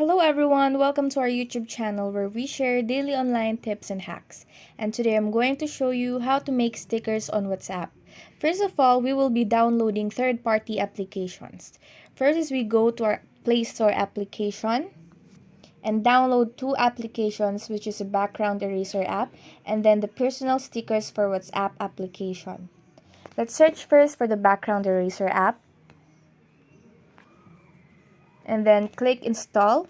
Hello everyone, welcome to our YouTube channel where we share daily online tips and hacks. And today I'm going to show you how to make stickers on WhatsApp. First of all, we will be downloading third-party applications. First is we go to our Play Store application and download two applications, which is a background eraser app and then the personal stickers for WhatsApp application. Let's search first for the background eraser app and then click install.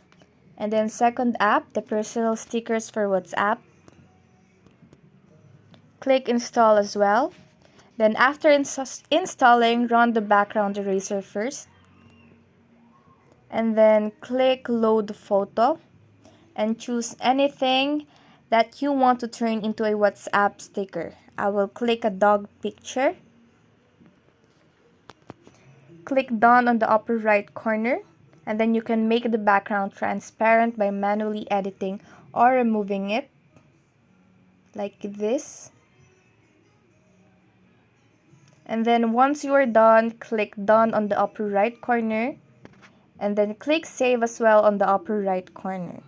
And then second app, the personal stickers for WhatsApp. Click install as well. Then after installing, run the background eraser first. And then click load photo and choose anything that you want to turn into a WhatsApp sticker. I will click a dog picture. Click done on the upper right corner. And then you can make the background transparent by manually editing or removing it like this. And then once you are done, click done on the upper right corner and then click save as well on the upper right corner.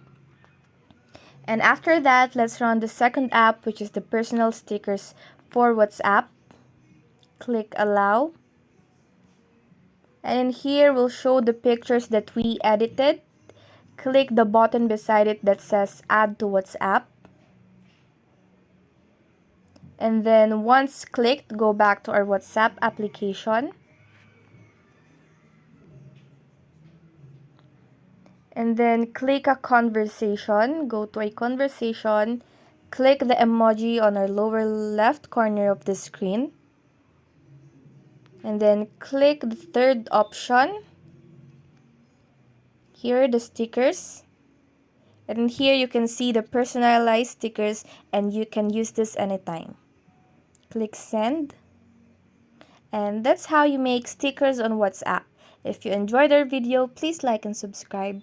And after that, let's run the second app, which is the personal stickers for WhatsApp. Click allow. And in here we'll show the pictures that we edited. Click the button beside it that says add to WhatsApp. And then once clicked, go back to our WhatsApp application. And then click a conversation, go to a conversation, click the emoji on our lower left corner of the screen. And then click the third option. Here are the stickers. And here you can see the personalized stickers and you can use this anytime. Click send. And that's how you make stickers on WhatsApp. If you enjoyed our video, please like and subscribe.